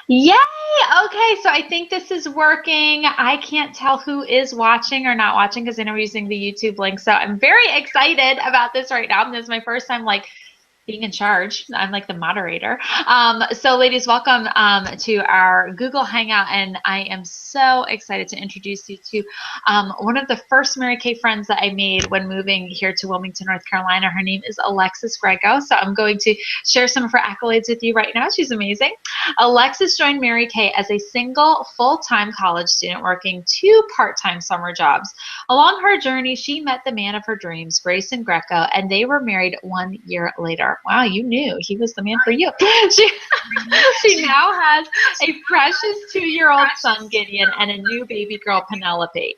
Yay! Okay, so I think this is working. I can't tell who is watching or not watching because I know we're using the YouTube link. So I'm very excited about this right now. This is my first time like being in charge. I'm like the moderator. So ladies, welcome to our Google Hangout, and I am so excited to introduce you to one of the first Mary Kay friends that I made when moving here to Wilmington, North Carolina. Her name is Alexis Greco. So I'm going to share some of her accolades with you right now. She's amazing. Alexis joined Mary Kay as a single full-time college student working two part-time summer jobs. Along her journey, she met the man of her dreams, Grayson Greco, and they were married 1 year later. Wow, you knew he was the man for you. She, she now has a precious 2-year-old son, Gideon, and a new baby girl, Penelope.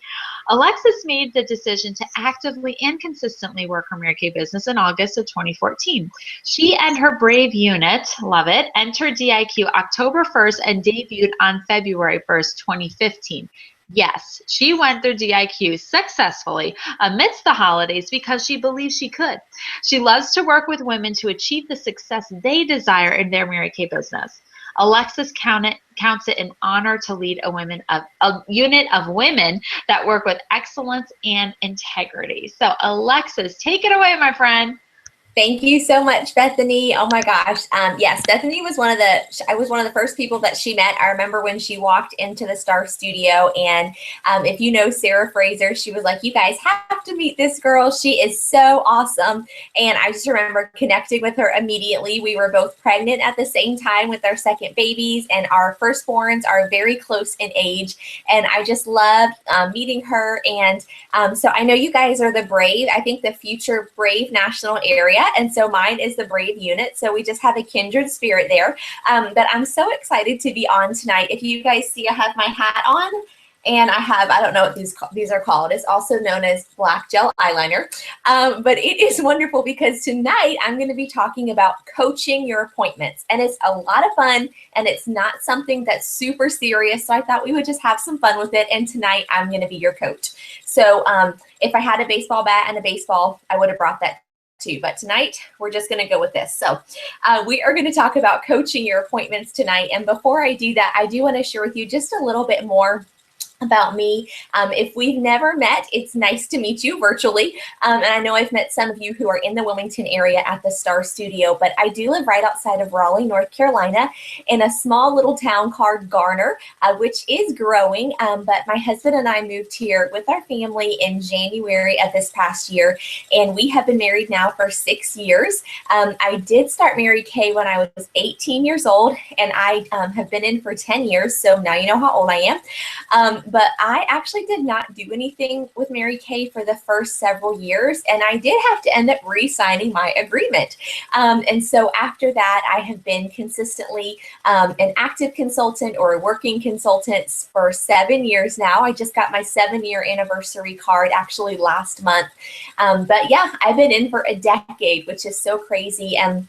Alexis made the decision to actively and consistently work her Mary Kay business in August of 2014. She and her brave unit, love it, entered DIQ October 1st and debuted on February 1st, 2015. Yes, she went through DIQ successfully amidst the holidays because she believes she could. She loves to work with women to achieve the success they desire in their Mary Kay business. Alexis counts it an honor to lead a unit of women that work with excellence and integrity. So Alexis, take it away, my friend. Thank you so much, Bethany. Oh my gosh. Yes, Bethany was I was one of the first people that she met. I remember when she walked into the Star Studio, and if you know Sarah Fraser, she was like, you guys have to meet this girl. She is so awesome. And I just remember connecting with her immediately. We were both pregnant at the same time with our second babies, and our firstborns are very close in age. And I just loved meeting her. And so I know you guys are the Brave, I think the future Brave National Area. And so mine is the Brave unit. So we just have a kindred spirit there. But I'm so excited to be on tonight. If you guys see, I have my hat on, and I don't know what these are called. It's also known as black gel eyeliner. But it is wonderful because tonight I'm going to be talking about coaching your appointments. And it's a lot of fun, and it's not something that's super serious. So I thought we would just have some fun with it. And tonight I'm going to be your coach. So if I had a baseball bat and a baseball, I would have brought that too. But tonight we're just going to go with this. So we are going to talk about coaching your appointments tonight. And before I do that, I do want to share with you just a little bit more about me. If we've never met, it's nice to meet you virtually. And I know I've met some of you who are in the Wilmington area at the Star Studio, but I do live right outside of Raleigh, North Carolina, in a small little town called Garner, which is growing. But my husband and I moved here with our family in January of this past year, and we have been married now for 6 years. I did start Mary Kay when I was 18 years old, and I have been in for 10 years. So now you know how old I am. But I actually did not do anything with Mary Kay for the first several years, and I did have to end up re-signing my agreement. And so after that, I have been consistently an active consultant or a working consultant for 7 years now. I just got my 7-year anniversary card actually last month. But yeah, I've been in for a decade, which is so crazy. And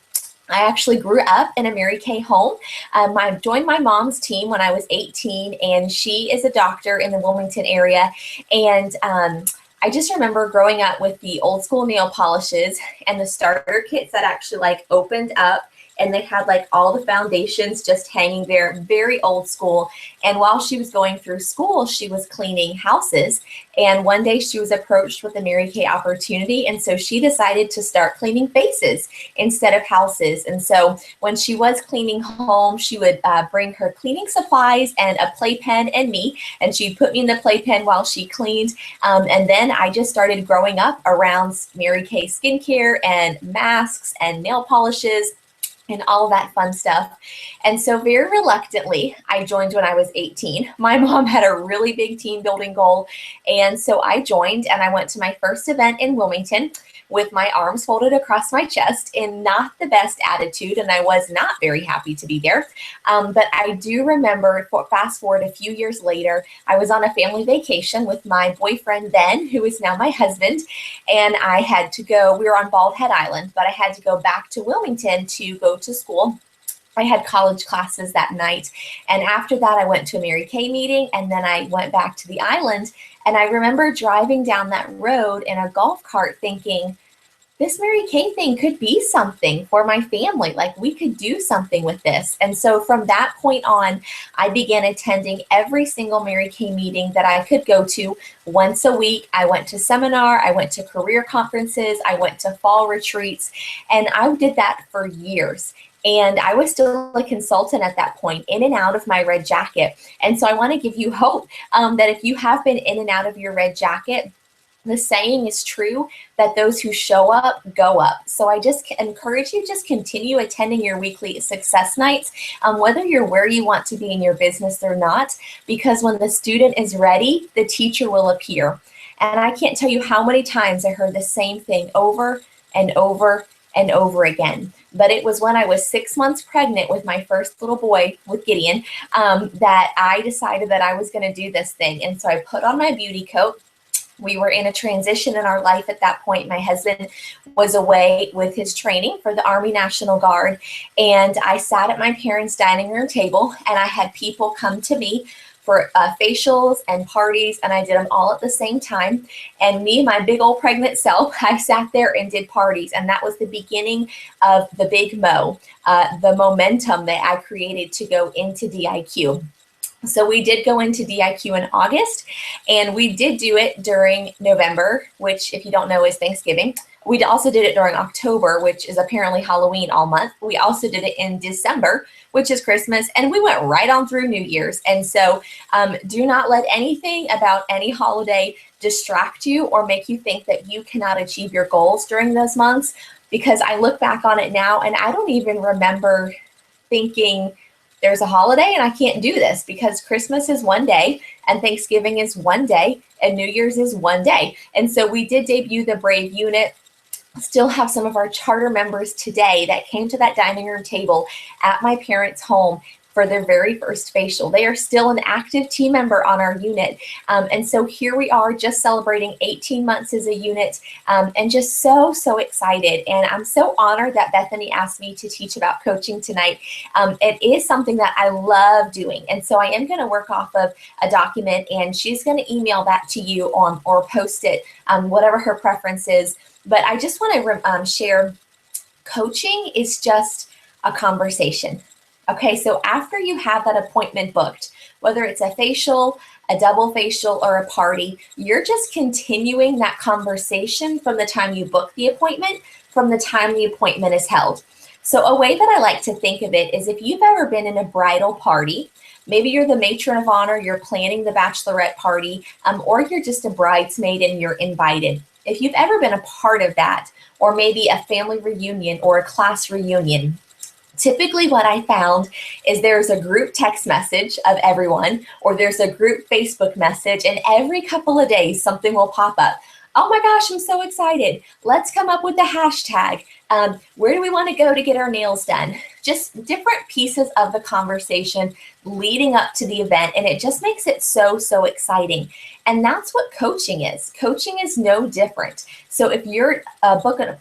I actually grew up in a Mary Kay home. I joined my mom's team when I was 18, and she is a doctor in the Wilmington area. And I just remember growing up with the old school nail polishes and the starter kits that actually like opened up, and they had like all the foundations just hanging there, very old school. And while she was going through school, she was cleaning houses. And one day she was approached with a Mary Kay opportunity. And so she decided to start cleaning faces instead of houses. And so when she was cleaning home, she would bring her cleaning supplies and a playpen and me, and she'd put me in the playpen while she cleaned. And then I just started growing up around Mary Kay skincare and masks and nail polishes and all that fun stuff. And so very reluctantly, I joined when I was 18. My mom had a really big team building goal. And so I joined, and I went to my first event in Wilmington with my arms folded across my chest in not the best attitude, and I was not very happy to be there. But I do remember, fast forward a few years later, I was on a family vacation with my boyfriend then, who is now my husband, and I had to go, we were on Bald Head Island, but I had to go back to Wilmington to go to school. I had college classes that night. And after that, I went to a Mary Kay meeting, and then I went back to the island. And I remember driving down that road in a golf cart thinking, this Mary Kay thing could be something for my family. Like, we could do something with this. And so from that point on, I began attending every single Mary Kay meeting that I could go to once a week. I went to seminar, I went to career conferences, I went to fall retreats, and I did that for years. And I was still a consultant at that point, in and out of my red jacket. And so I want to give you hope that if you have been in and out of your red jacket, the saying is true that those who show up go up. So I just encourage you, just continue attending your weekly success nights, whether you're where you want to be in your business or not, because when the student is ready, the teacher will appear. And I can't tell you how many times I heard the same thing over and over and over again. But it was when I was 6 months pregnant with my first little boy, with Gideon, that I decided that I was going to do this thing. And so I put on my beauty coat. We were in a transition in our life at that point. My husband was away with his training for the Army National Guard. And I sat at my parents' dining room table, and I had people come to me for facials and parties, and I did them all at the same time. And me, my big old pregnant self, I sat there and did parties. And that was the beginning of the big mo, the momentum that I created to go into DIQ. So we did go into DIQ in August, and we did do it during November, which, if you don't know, is Thanksgiving. We also did it during October, which is apparently Halloween all month. We also did it in December, which is Christmas, and we went right on through New Year's. And so do not let anything about any holiday distract you or make you think that you cannot achieve your goals during those months, because I look back on it now and I don't even remember thinking there's a holiday and I can't do this, because Christmas is one day and Thanksgiving is one day and New Year's is one day. And so we did debut the Brave unit. Still have some of our charter members today that came to that dining room table at my parents' home for their very first facial. They are still an active team member on our unit. And so here we are, just celebrating 18 months as a unit, and just so, so excited. And I'm so honored that Bethany asked me to teach about coaching tonight. It is something that I love doing. And so I am going to work off of a document, and she's going to email that to you or post it, whatever her preference is. But I just want to share, coaching is just a conversation. Okay, so after you have that appointment booked, whether it's a facial, a double facial, or a party, you're just continuing that conversation from the time you book the appointment, from the time the appointment is held. So a way that I like to think of it is, if you've ever been in a bridal party, maybe you're the matron of honor, you're planning the bachelorette party, or you're just a bridesmaid and you're invited. If you've ever been a part of that, or maybe a family reunion or a class reunion, typically what I found is there's a group text message of everyone, or there's a group Facebook message, and every couple of days something will pop up. Oh my gosh, I'm so excited. Let's come up with the hashtag. Where do we want to go to get our nails done? Just different pieces of the conversation leading up to the event. And it just makes it so, so exciting. And that's what coaching is. Coaching is no different. So if you're booking an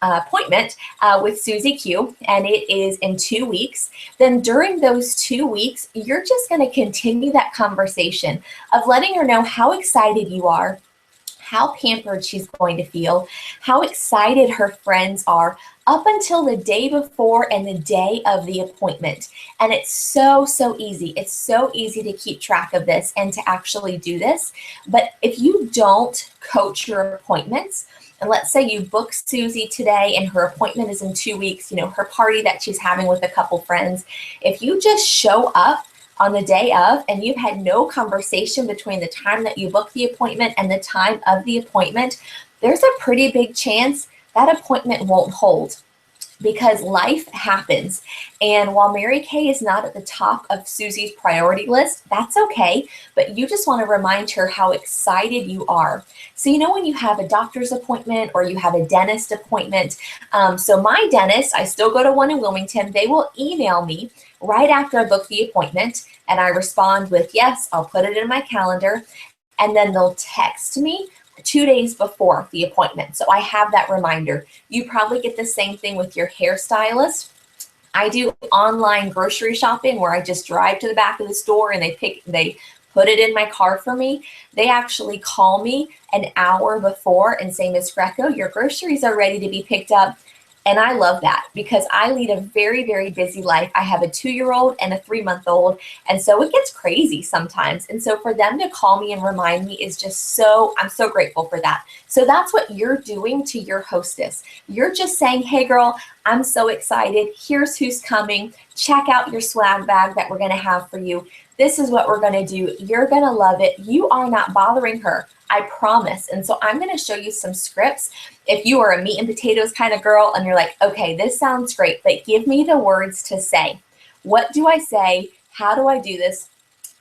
appointment with Susie Q, and it is in 2 weeks, then during those 2 weeks, you're just going to continue that conversation of letting her know how excited you are, how pampered she's going to feel, how excited her friends are, up until the day before and the day of the appointment. And it's so, so easy. It's so easy to keep track of this and to actually do this. But if you don't coach your appointments, and let's say you book Susie today and her appointment is in 2 weeks, her party that she's having with a couple friends, if you just show up on the day of, and you've had no conversation between the time that you book the appointment and the time of the appointment, there's a pretty big chance that appointment won't hold, because life happens. And while Mary Kay is not at the top of Susie's priority list, that's okay, but you just want to remind her how excited you are. So when you have a doctor's appointment or you have a dentist appointment, so my dentist, I still go to one in Wilmington, they will email me right after I book the appointment, and I respond with, yes, I'll put it in my calendar, and then they'll text me 2 days before the appointment. So I have that reminder. You probably get the same thing with your hairstylist. I do online grocery shopping where I just drive to the back of the store and they put it in my car for me. They actually call me an hour before and say, Ms. Greco, your groceries are ready to be picked up. And I love that because I lead a very, very busy life. I have a 2-year-old and a 3-month-old. And so it gets crazy sometimes. And so for them to call me and remind me is just I'm so grateful for that. So that's what you're doing to your hostess. You're just saying, hey girl, I'm so excited. Here's who's coming. Check out your swag bag that we're going to have for you. This is what we're going to do. You're going to love it. You are not bothering her. I promise. And so I'm going to show you some scripts. If you are a meat and potatoes kind of girl and you're like, okay, this sounds great, but give me the words to say. What do I say? How do I do this?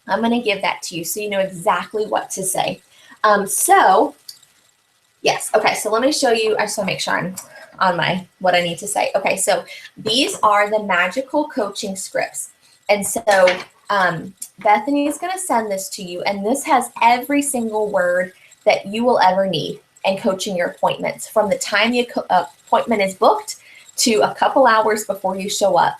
I'm going to give that to you so you know exactly what to say. Yes. Okay. So let me show you. I just want to make sure I'm on what I need to say. Okay. So these are the magical coaching scripts. And so Bethany is going to send this to you. And this has every single word that you will ever need in coaching your appointments, from the time the appointment is booked to a couple hours before you show up.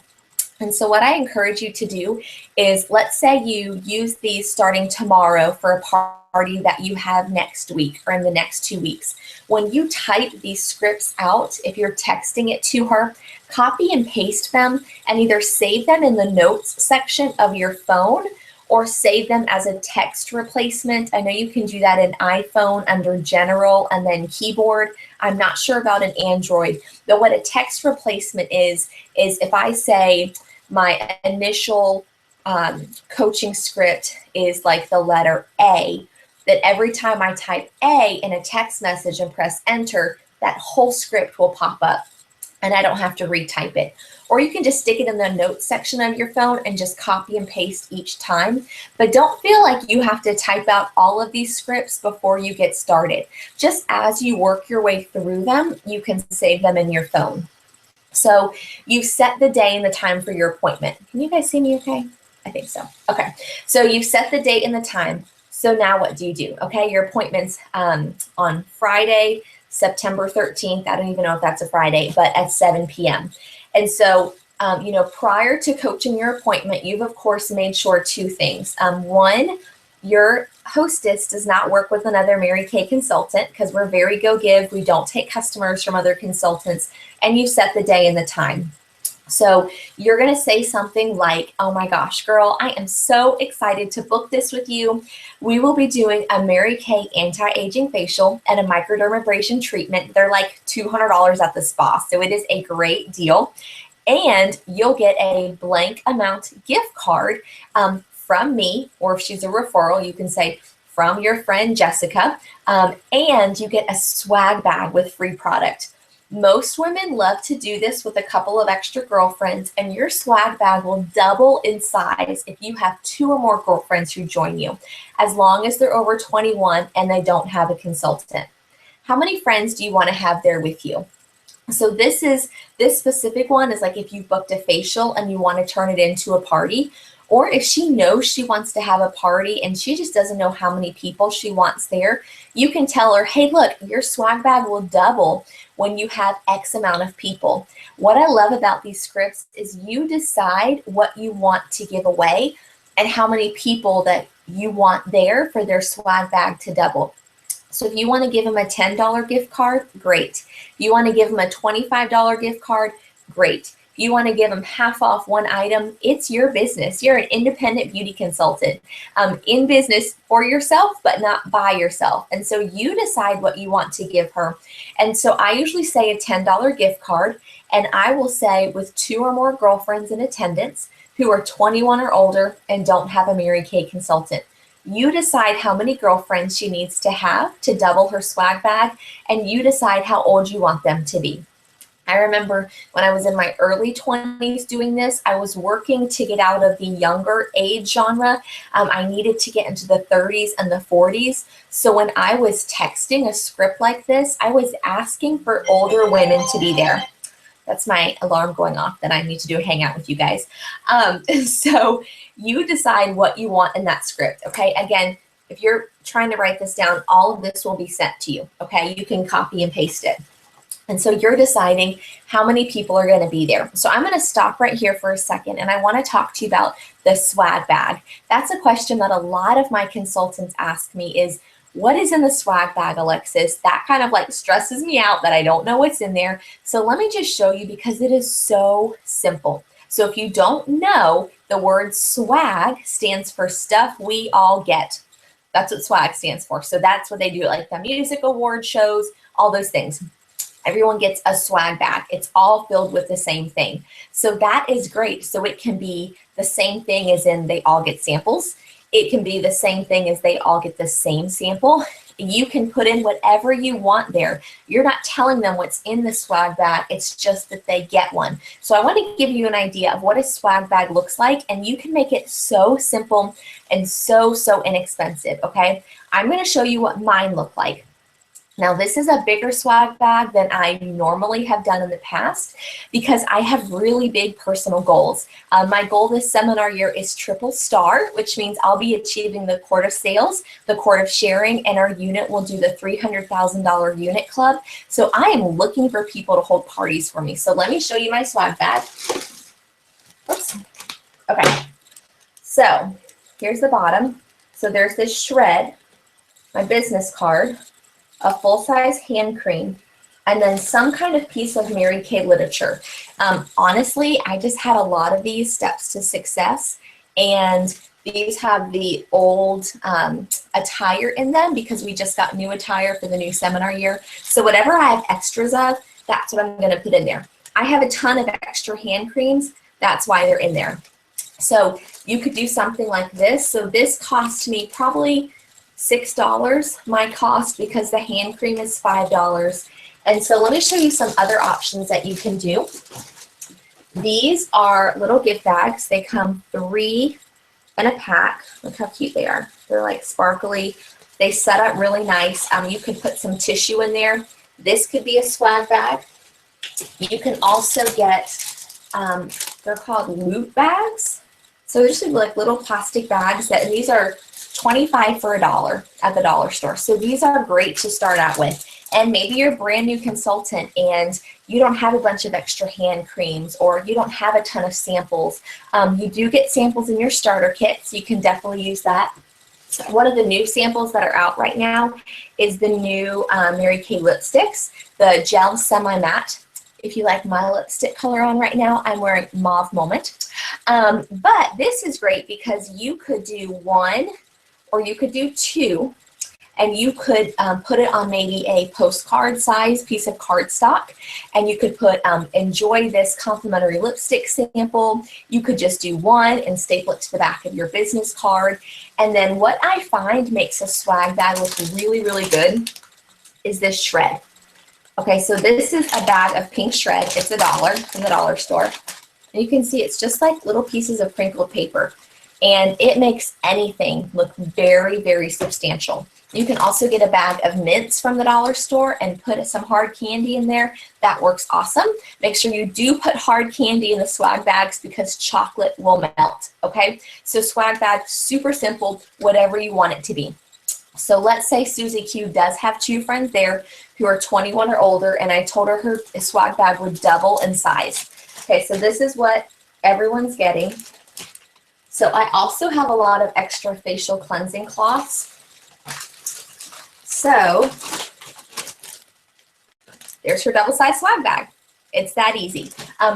And so what I encourage you to do is, let's say you use these starting tomorrow for a party that you have next week or in the next 2 weeks. When you type these scripts out, if you're texting it to her, copy and paste them and either save them in the notes section of your phone or save them as a text replacement. I know you can do that in iPhone under General and then Keyboard. I'm not sure about an Android, but what a text replacement is if I say my initial coaching script is like the letter A, that every time I type A in a text message and press enter, that whole script will pop up and I don't have to retype it. Or you can just stick it in the notes section of your phone and just copy and paste each time. But don't feel like you have to type out all of these scripts before you get started. Just as you work your way through them, you can save them in your phone. So you set the day and the time for your appointment. Can you guys see me okay? I think so. Okay. So you set the date and the time. So now what do you do? Okay. Your appointment's on Friday, September 13th. I don't even know if that's a Friday, but at 7 p.m. And so, prior to coaching your appointment, you've of course made sure 2 things. One, your hostess does not work with another Mary Kay consultant because we're very go-give. We don't take customers from other consultants, and you set the day and the time. So you're going to say something like, oh my gosh, girl, I am so excited to book this with you. We will be doing a Mary Kay anti-aging facial and a microdermabrasion treatment. They're like $200 at the spa. So it is a great deal. And you'll get a blank amount gift card from me, or if she's a referral, you can say from your friend Jessica, and you get a swag bag with free product. Most women love to do this with a couple of extra girlfriends, and your swag bag will double in size if you have 2 or more girlfriends who join you, as long as they're over 21 and they don't have a consultant. How many friends do you want to have there with you? So this specific one is like if you booked a facial and you want to turn it into a party, or if she knows she wants to have a party and she just doesn't know how many people she wants there, you can tell her, hey, look, your swag bag will double when you have X amount of people. What I love about these scripts is you decide what you want to give away and how many people that you want there for their swag bag to double. So if you want to give them a $10 gift card, great. If you want to give them a $25 gift card, great. If you want to give them half off one item, it's your business. You're an independent beauty consultant in business for yourself, but not by yourself. And so you decide what you want to give her. And so I usually say a $10 gift card, and I will say with 2 or more girlfriends in attendance who are 21 or older and don't have a Mary Kay consultant. You decide how many girlfriends she needs to have to double her swag bag, and you decide how old you want them to be. I remember when I was in my early 20s doing this, I was working to get out of the younger age genre. I needed to get into the 30s and the 40s. So when I was texting a script like this, I was asking for older women to be there. That's my alarm going off that I need to do a hangout with you guys. So you decide what you want in that script, okay? Again, if you're trying to write this down, all of this will be sent to you, okay? You can copy and paste it. And so you're deciding how many people are going to be there. So I'm going to stop right here for a second, and I want to talk to you about the swag bag. That's a question that a lot of my consultants ask me is, what is in the swag bag, Alexis? That kind of like stresses me out that I don't know what's in there. So let me just show you because it is so simple. So if you don't know, the word swag stands for stuff we all get. That's what swag stands for. So that's what they do, like the music award shows, all those things. Everyone gets a swag bag. It's all filled with the same thing. So that is great. So it can be the same thing as in they all get samples. It can be the same thing as they all get the same sample. You can put in whatever you want there. You're not telling them what's in the swag bag. It's just that they get one. So I want to give you an idea of what a swag bag looks like, and you can make it so simple and so inexpensive, okay? I'm going to show you what mine look like. Now, this is a bigger swag bag than I normally have done in the past because I have really big personal goals. My goal this seminar year is triple star, which means I'll be achieving the quart of sales, the quart of sharing, and our unit will do the $300,000 unit club. So I am looking for people to hold parties for me. So let me show you my swag bag. Oops. Okay. So here's the bottom. So there's this shred, my business card, a full-size hand cream, and then some kind of piece of Mary Kay literature. Honestly, I just had a lot of these steps to success, and these have the old attire in them because we just got new attire for the new seminar year. So whatever I have extras of, that's what I'm going to put in there. I have a ton of extra hand creams. That's why they're in there. So you could do something like this. So this cost me probably $6 my cost because the hand cream is $5. And so let me show you some other options that you can do. These are little gift bags. They come 3 in a pack. Look how cute they are. They're like sparkly. They set up really nice. You could put some tissue in there. This could be a swag bag. You can also get, they're called loot bags. So they're just like little plastic bags that, and these are 25 for $1 at the dollar store. So these are great to start out with. And maybe you're a brand new consultant and you don't have a bunch of extra hand creams or you don't have a ton of samples. You do get samples in your starter kit, so you can definitely use that. One of the new samples that are out right now is the new Mary Kay lipsticks, the gel semi-matte. If you like my lipstick color on right now, I'm wearing Mauve Moment. But this is great because you could do 1 or you could do 2, and you could put it on maybe a postcard size piece of cardstock, and you could put enjoy this complimentary lipstick sample. You could just do 1 and staple it to the back of your business card. And then what I find makes a swag bag look really, really good is this shred. Okay, so this is a bag of pink shred. It's $1 from the dollar store. And you can see it's just like little pieces of crinkled paper. And it makes anything look very, very substantial. You can also get a bag of mints from the dollar store and put some hard candy in there. That works awesome. Make sure you do put hard candy in the swag bags because chocolate will melt, okay? So swag bag, super simple, whatever you want it to be. So let's say Susie Q does have 2 friends there who are 21 or older, and I told her swag bag would double in size. Okay, so this is what everyone's getting. So I also have a lot of extra facial cleansing cloths. So there's her double-sized swag bag. It's that easy.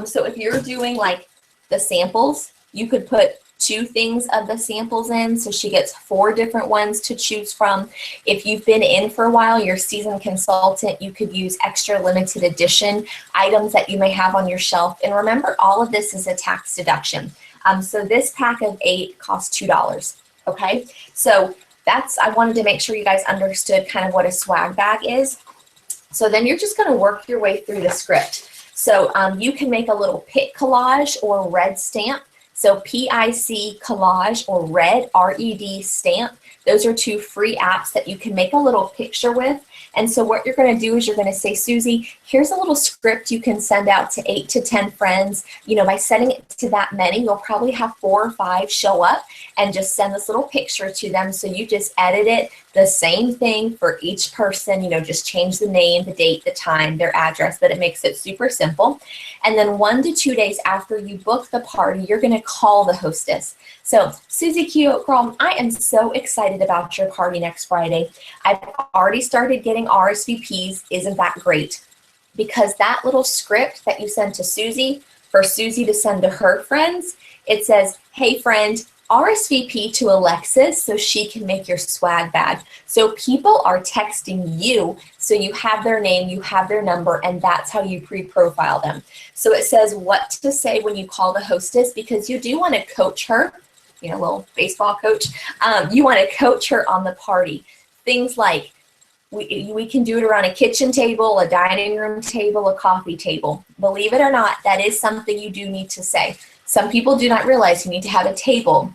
So if you're doing like the samples, you could put 2 things of the samples in, so she gets 4 different ones to choose from. If you've been in for a while, you're a seasoned consultant, you could use extra limited edition items that you may have on your shelf. And remember, all of this is a tax deduction. So this pack of 8 costs $2, okay? So I wanted to make sure you guys understood kind of what a swag bag is. So then you're just gonna work your way through the script. So you can make a little pic collage or red stamp So PIC Collage or Red, RED Stamp, those are 2 free apps that you can make a little picture with. And so what you're going to do is you're going to say, Susie, here's a little script you can send out to 8 to 10 friends. You know, by sending it to that many, you'll probably have 4 or 5 show up and just send this little picture to them. So you just edit it, the same thing for each person, you know, just change the name, the date, the time, their address, but it makes it super simple. And then 1 to 2 days after you book the party, you're going to call the hostess. So, Susie Q, girl, I am so excited about your party next Friday. I've already started getting RSVPs. Isn't that great? Because that little script that you send to Susie, for Susie to send to her friends, it says, hey friend, RSVP to Alexis so she can make your swag bag. So people are texting you, so you have their name, you have their number, and that's how you pre-profile them. So it says what to say when you call the hostess, because you do want to coach her, you know, little baseball coach. You want to coach her on the party. Things like, we can do it around a kitchen table, a dining room table, a coffee table. Believe it or not, that is something you do need to say. Some people do not realize you need to have a table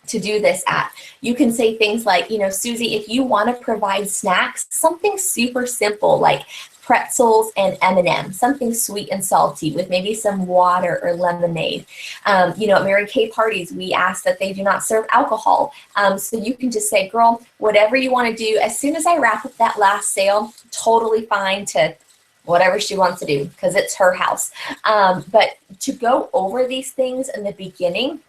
to do this at. You can say things like, you know, Susie, if you want to provide snacks, something super simple like pretzels and M&Ms, something sweet and salty with maybe some water or lemonade. You know, at Mary Kay parties, we ask that they do not serve alcohol. So you can just say, girl, whatever you want to do, as soon as I wrap up that last sale, totally fine to whatever she wants to do, because it's her house. But to go over these things in the beginning,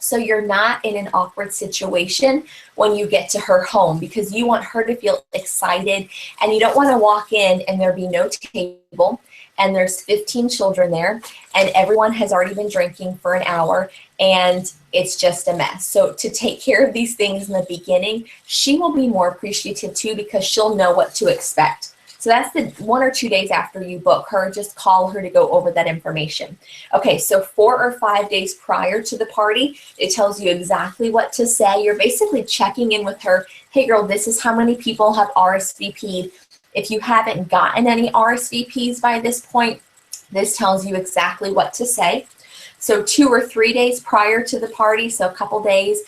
so you're not in an awkward situation when you get to her home, because you want her to feel excited, and you don't want to walk in and there be no table and there's 15 children there and everyone has already been drinking for an hour and it's just a mess. So to take care of these things in the beginning, she will be more appreciative too, because she'll know what to expect. So that's the 1 or 2 days after you book her, just call her to go over that information. Okay, so 4 or 5 days prior to the party, it tells you exactly what to say. You're basically checking in with her. Hey girl, this is how many people have RSVP'd. If you haven't gotten any RSVPs by this point, this tells you exactly what to say. So 2 or 3 days prior to the party, so a couple days,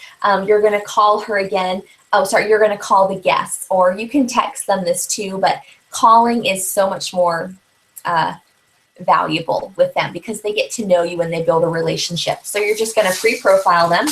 you're gonna call her again. Oh, sorry, you're gonna call the guests, or you can text them this too, but calling is so much more valuable with them because they get to know you and they build a relationship. So you're just going to pre-profile them.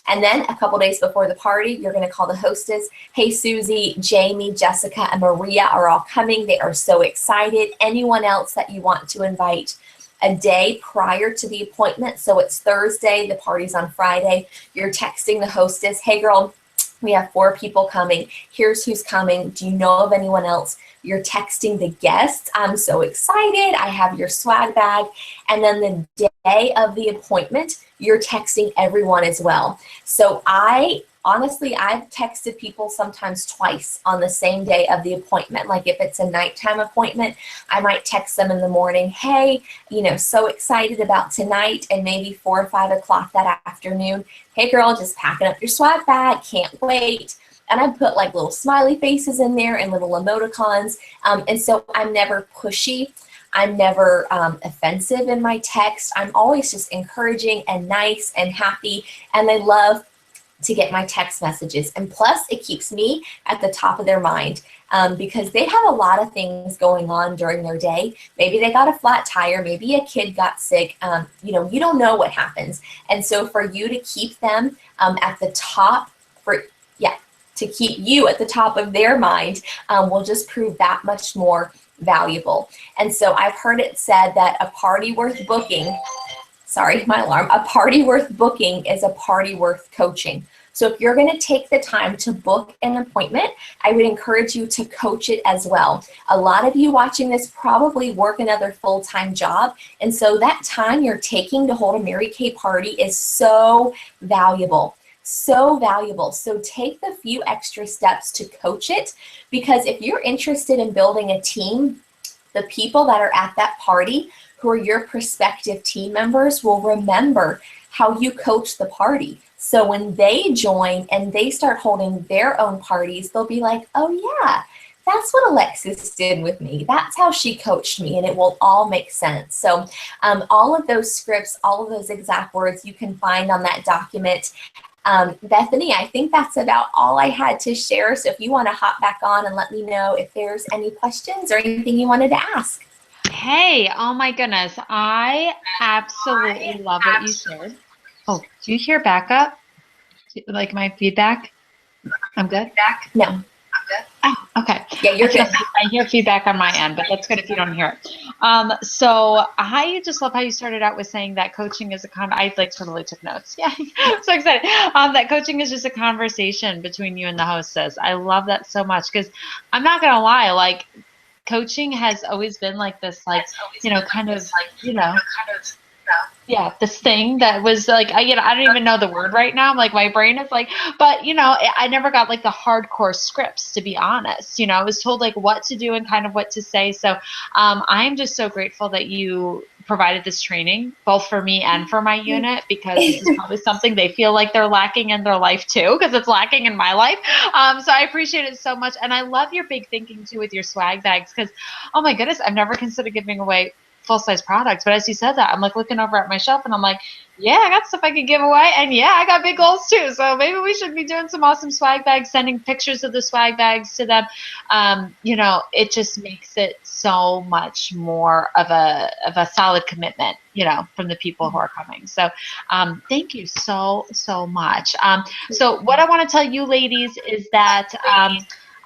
And then a couple days before the party, you're going to call the hostess. Hey, Susie, Jamie, Jessica, and Maria are all coming. They are so excited. Anyone else that you want to invite? A day prior to the appointment, so it's Thursday, the party's on Friday, you're texting the hostess, hey girl, we have 4 people coming. Here's who's coming. Do you know of anyone else? You're texting the guests. I'm so excited. I have your swag bag. And then the day of the appointment, you're texting everyone as well. So honestly, I've texted people sometimes twice on the same day of the appointment. Like if it's a nighttime appointment, I might text them in the morning, hey, you know, so excited about tonight, and maybe 4 or 5 o'clock that afternoon. Hey girl, just packing up your swag bag, can't wait. And I put like little smiley faces in there and little emoticons. And so I'm never pushy. I'm never offensive in my text. I'm always just encouraging and nice and happy. And I love to get my text messages. And plus it keeps me at the top of their mind because they have a lot of things going on during their day. Maybe they got a flat tire, maybe a kid got sick, you know, you don't know what happens. And so for you to keep them at the top, to keep you at the top of their mind will just prove that much more valuable. And so I've heard it said that a party worth booking, sorry, my alarm, a party worth booking is a party worth coaching. So if you're going to take the time to book an appointment, I would encourage you to coach it as well. A lot of you watching this probably work another full-time job. And so that time you're taking to hold a Mary Kay party is so valuable. So valuable. So take the few extra steps to coach it, because if you're interested in building a team, the people that are at that party who are your prospective team members will remember how you coach the party. So when they join and they start holding their own parties, they'll be like, oh yeah, that's what Alexis did with me. That's how she coached me, and it will all make sense. So all of those scripts, all of those exact words you can find on that document. Bethany, I think that's about all I had to share. So if you want to hop back on and let me know if there's any questions or anything you wanted to ask. Hey, oh my goodness. I absolutely love what you shared. Oh, do you hear backup? Like my feedback? I'm good? No. Oh, okay. Yeah, you're good. I hear feedback on my end, but that's good if you don't hear it. So I just love how you started out with saying that coaching is I like totally took notes. Yeah, I'm so excited. That coaching is just a conversation between you and the hostess. I love that so much because I'm not gonna lie, like coaching has always been like this, like, yeah, this thing that was like, I don't even know the word right now. I'm like, my brain is like, but I never got like the hardcore scripts, to be honest. I was told like what to do and kind of what to say. So I'm just so grateful that you provided this training, both for me and for my unit, because this is probably something they feel like they're lacking in their life too, because it's lacking in my life. So I appreciate it so much. And I love your big thinking too with your swag bags, because, oh my goodness, I've never considered giving away full-size products, but as you said that, I'm like looking over at my shelf and I'm like, yeah, I got stuff I could give away, and yeah, I got big goals too, so maybe we should be doing some awesome swag bags, sending pictures of the swag bags to them. It just makes it so much more of a solid commitment, from the people who are coming. So thank you so much. So what I want to tell you ladies is that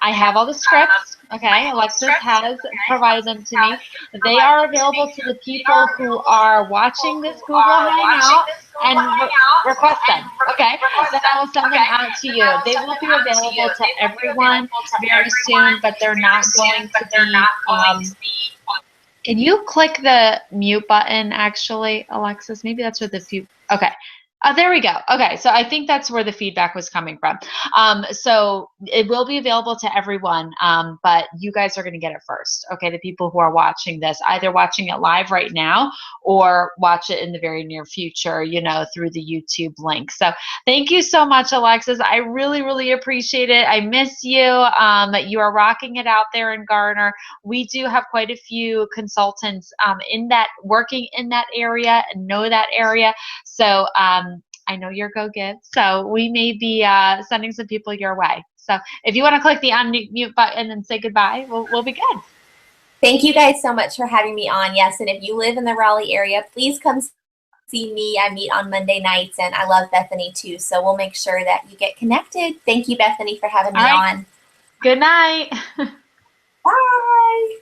I have all the scripts. Okay, Alexis has provided them to me. They are available to the people who are watching this Google Hangout and request them. Okay, then I will send them out to you. They will be available to everyone very soon, but they're not going to be. Can you click the mute button, actually, Alexis? Maybe that's what the few. Okay. There we go. Okay, so I think that's where the feedback was coming from. So it will be available to everyone, but you guys are going to get it first. Okay, the people who are watching this, either watching it live right now or watch it in the very near future, through the YouTube link. So thank you so much, Alexis. I really, really appreciate it. I miss you. You are rocking it out there in Garner. We do have quite a few consultants working in that area and know that area. So I know you're go-get, so we may be sending some people your way. So if you want to click the unmute button and say goodbye, we'll be good. Thank you guys so much for having me on. Yes, and if you live in the Raleigh area, please come see me. I meet on Monday nights, and I love Bethany too, so we'll make sure that you get connected. Thank you, Bethany, for having me on. Good night. Bye.